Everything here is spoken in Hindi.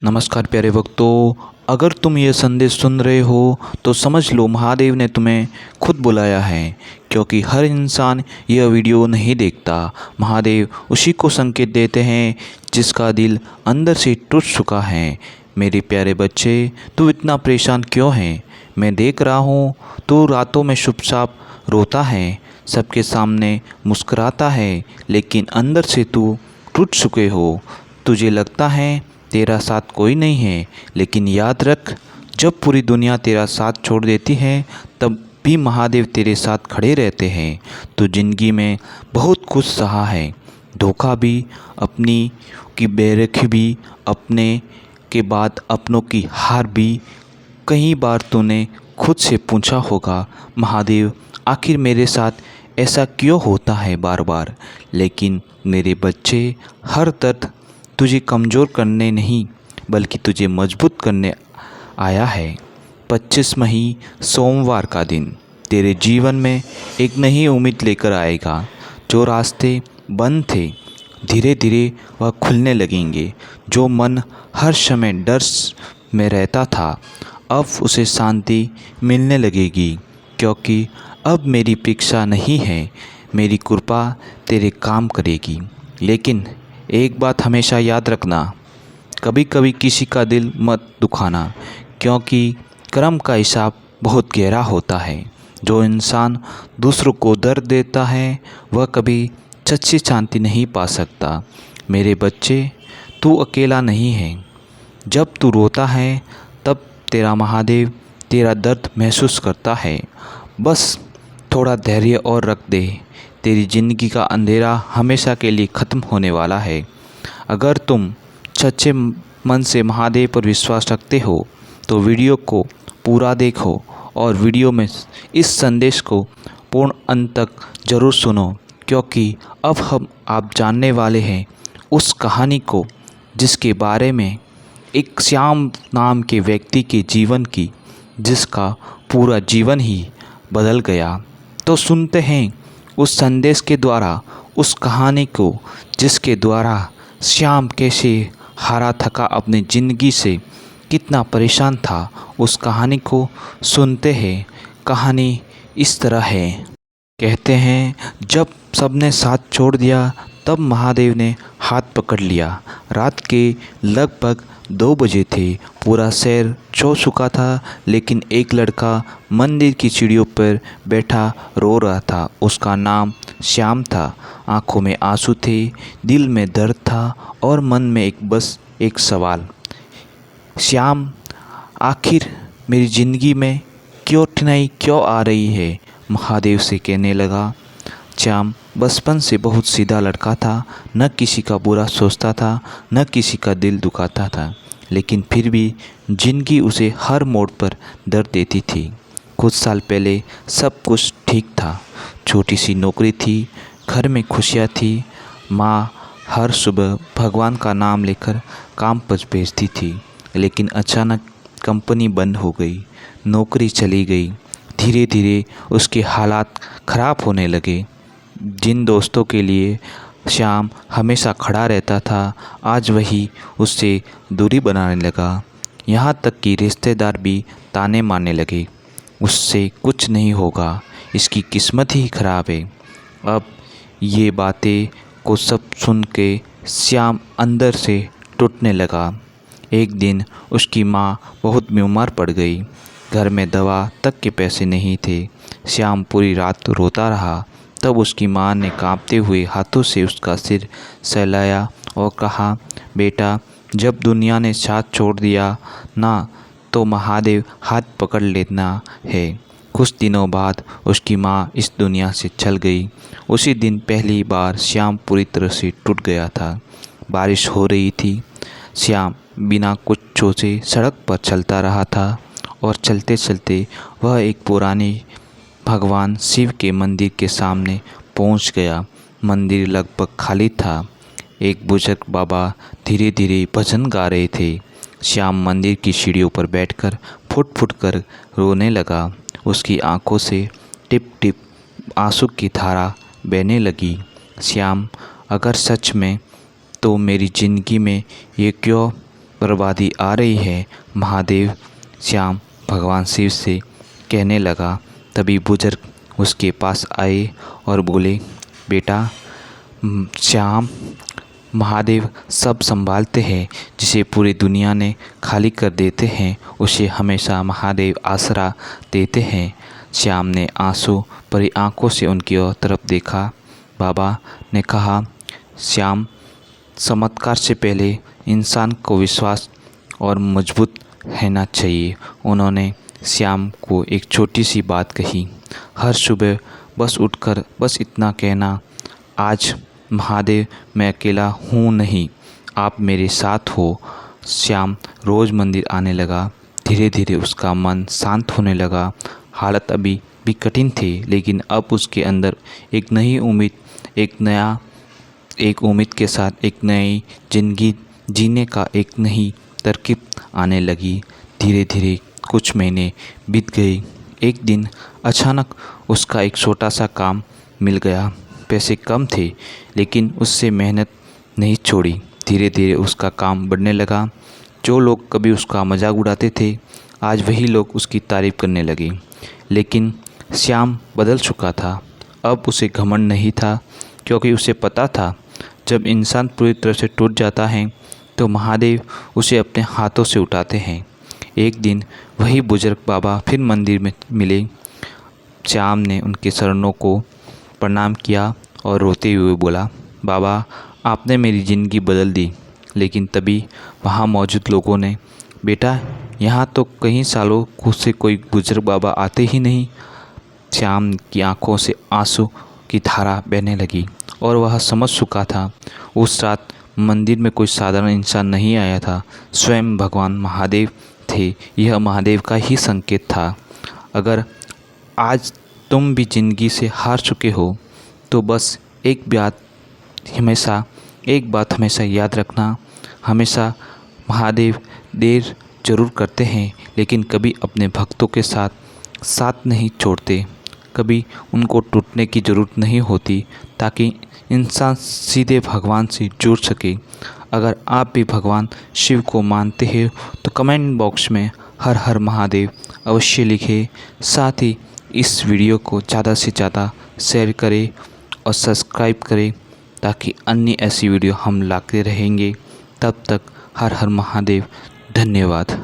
नमस्कार प्यारे भक्तों। अगर तुम ये संदेश सुन रहे हो तो समझ लो महादेव ने तुम्हें खुद बुलाया है, क्योंकि हर इंसान यह वीडियो नहीं देखता। महादेव उसी को संकेत देते हैं जिसका दिल अंदर से टूट चुका है। मेरे प्यारे बच्चे, तू इतना परेशान क्यों है? मैं देख रहा हूँ तू रातों में चुपचाप रोता है, सबके सामने मुस्कुराता है, लेकिन अंदर से तू टूट चुके हो। तुझे लगता है तेरा साथ कोई नहीं है, लेकिन याद रख, जब पूरी दुनिया तेरा साथ छोड़ देती है तब भी महादेव तेरे साथ खड़े रहते हैं। तो ज़िंदगी में बहुत कुछ सहा है, धोखा भी, अपनी की बेरखी भी, अपने के बाद अपनों की हार भी। कई बार तूने खुद से पूछा होगा, महादेव आखिर मेरे साथ ऐसा क्यों होता है बार बार? लेकिन मेरे बच्चे, हर दर्द तुझे कमज़ोर करने नहीं बल्कि तुझे मजबूत करने आया है। 25 मई सोमवार का दिन तेरे जीवन में एक नई उम्मीद लेकर आएगा। जो रास्ते बंद थे धीरे धीरे वह खुलने लगेंगे। जो मन हर समय डर में रहता था अब उसे शांति मिलने लगेगी, क्योंकि अब मेरी परीक्षा नहीं है, मेरी कृपा तेरे काम करेगी। लेकिन एक बात हमेशा याद रखना, कभी कभी किसी का दिल मत दुखाना, क्योंकि कर्म का हिसाब बहुत गहरा होता है। जो इंसान दूसरों को दर्द देता है वह कभी सच्ची शांति नहीं पा सकता। मेरे बच्चे, तू अकेला नहीं है। जब तू रोता है तब तेरा महादेव तेरा दर्द महसूस करता है। बस थोड़ा धैर्य और रख दे, तेरी ज़िंदगी का अंधेरा हमेशा के लिए ख़त्म होने वाला है। अगर तुम सच्चे मन से महादेव पर विश्वास रखते हो तो वीडियो को पूरा देखो और वीडियो में इस संदेश को पूर्ण अंत तक ज़रूर सुनो, क्योंकि अब हम आप जानने वाले हैं उस कहानी को जिसके बारे में एक श्याम नाम के व्यक्ति के जीवन की, जिसका पूरा जीवन ही बदल गया। तो सुनते हैं उस संदेश के द्वारा उस कहानी को जिसके द्वारा श्याम कैसे हारा थका अपनी ज़िंदगी से, कितना परेशान था। उस कहानी को सुनते हैं। कहानी इस तरह है। कहते हैं जब सबने साथ छोड़ दिया तब महादेव ने हाथ पकड़ लिया। रात के लगभग 2 बजे थे। पूरा शहर सो चुका था, लेकिन एक लड़का मंदिर की सीढ़ियों पर बैठा रो रहा था। उसका नाम श्याम था। आंखों में आंसू थे, दिल में दर्द था और मन में बस एक सवाल, श्याम आखिर मेरी ज़िंदगी में क्यों कठिनाई क्यों आ रही है? महादेव से कहने लगा। श्याम बचपन से बहुत सीधा लड़का था, न किसी का बुरा सोचता था, न किसी का दिल दुखाता था, लेकिन फिर भी ज़िंदगी उसे हर मोड़ पर दर्द देती थी। कुछ साल पहले सब कुछ ठीक था। छोटी सी नौकरी थी, घर में खुशियाँ थी, माँ हर सुबह भगवान का नाम लेकर काम पर भेजती थी। लेकिन अचानक कंपनी बंद हो गई, नौकरी चली गई। धीरे धीरे उसके हालात ख़राब होने लगे। जिन दोस्तों के लिए श्याम हमेशा खड़ा रहता था, आज वही उससे दूरी बनाने लगा। यहाँ तक कि रिश्तेदार भी ताने मारने लगे, उससे कुछ नहीं होगा, इसकी किस्मत ही ख़राब है। अब ये बातें को सब सुन के श्याम अंदर से टूटने लगा। एक दिन उसकी माँ बहुत बीमार पड़ गई। घर में दवा तक के पैसे नहीं थे। श्याम पूरी रात रोता रहा। तब उसकी माँ ने कांपते हुए हाथों से उसका सिर सहलाया और कहा, बेटा, जब दुनिया ने साथ छोड़ दिया ना तो महादेव हाथ पकड़ लेना है। कुछ दिनों बाद उसकी माँ इस दुनिया से चल गई। उसी दिन पहली बार श्याम पूरी तरह से टूट गया था। बारिश हो रही थी। श्याम बिना कुछ सोचे सड़क पर चलता रहा था और चलते चलते वह एक पुरानी भगवान शिव के मंदिर के सामने पहुंच गया। मंदिर लगभग खाली था। एक बुजुर्ग बाबा धीरे धीरे भजन गा रहे थे। श्याम मंदिर की सीढ़ियों पर बैठकर फुट फुट कर रोने लगा। उसकी आंखों से टिप टिप आंसू की धारा बहने लगी। श्याम, अगर सच में तो मेरी ज़िंदगी में ये क्यों बर्बादी आ रही है। महादेव श्याम भगवान शिव से कहने लगा। तभी बुजुर्ग उसके पास आए और बोले, बेटा श्याम, महादेव सब संभालते हैं। जिसे पूरी दुनिया ने खाली कर देते हैं उसे हमेशा महादेव आसरा देते हैं। श्याम ने आंसू भरी आंखों से उनकी ओर तरफ देखा। बाबा ने कहा, श्याम, चमत्कार से पहले इंसान को विश्वास और मजबूत रहना चाहिए। उन्होंने श्याम को एक छोटी सी बात कही, हर सुबह बस उठकर बस इतना कहना, आज महादेव मैं अकेला हूँ नहीं, आप मेरे साथ हो। श्याम रोज़ मंदिर आने लगा। धीरे धीरे उसका मन शांत होने लगा। हालत अभी भी कठिन थी, लेकिन अब उसके अंदर एक नई उम्मीद, एक उम्मीद के साथ एक नई जिंदगी जीने का एक नई तरकीब आने लगी। धीरे धीरे कुछ महीने बीत गए। एक दिन अचानक उसका एक छोटा सा काम मिल गया। पैसे कम थे, लेकिन उससे मेहनत नहीं छोड़ी। धीरे धीरे उसका काम बढ़ने लगा। जो लोग कभी उसका मजाक उड़ाते थे, आज वही लोग उसकी तारीफ़ करने लगे। लेकिन श्याम बदल चुका था। अब उसे घमंड नहीं था, क्योंकि उसे पता था जब इंसान पूरी तरह से टूट जाता है तो महादेव उसे अपने हाथों से उठाते हैं। एक दिन वही बुजुर्ग बाबा फिर मंदिर में मिले। श्याम ने उनके चरणों को प्रणाम किया और रोते हुए बोला, बाबा आपने मेरी ज़िंदगी बदल दी। लेकिन तभी वहाँ मौजूद लोगों ने, बेटा यहाँ तो कई सालों खुद से कोई बुजुर्ग बाबा आते ही नहीं। श्याम की आंखों से आंसू की धारा बहने लगी और वह समझ चुका था, उस रात मंदिर में कोई साधारण इंसान नहीं आया था, स्वयं भगवान महादेव थे। यह महादेव का ही संकेत था। अगर आज तुम भी ज़िंदगी से हार चुके हो तो बस एक बात हमेशा याद रखना, हमेशा महादेव देर जरूर करते हैं, लेकिन कभी अपने भक्तों के साथ नहीं छोड़ते। कभी उनको टूटने की ज़रूरत नहीं होती, ताकि इंसान सीधे भगवान से जुड़ सके। अगर आप भी भगवान शिव को मानते हैं तो कमेंट बॉक्स में हर हर महादेव अवश्य लिखें। साथ ही इस वीडियो को ज़्यादा से ज़्यादा शेयर करें और सब्सक्राइब करें, ताकि अन्य ऐसी वीडियो हम लाते रहेंगे। तब तक हर हर महादेव। धन्यवाद।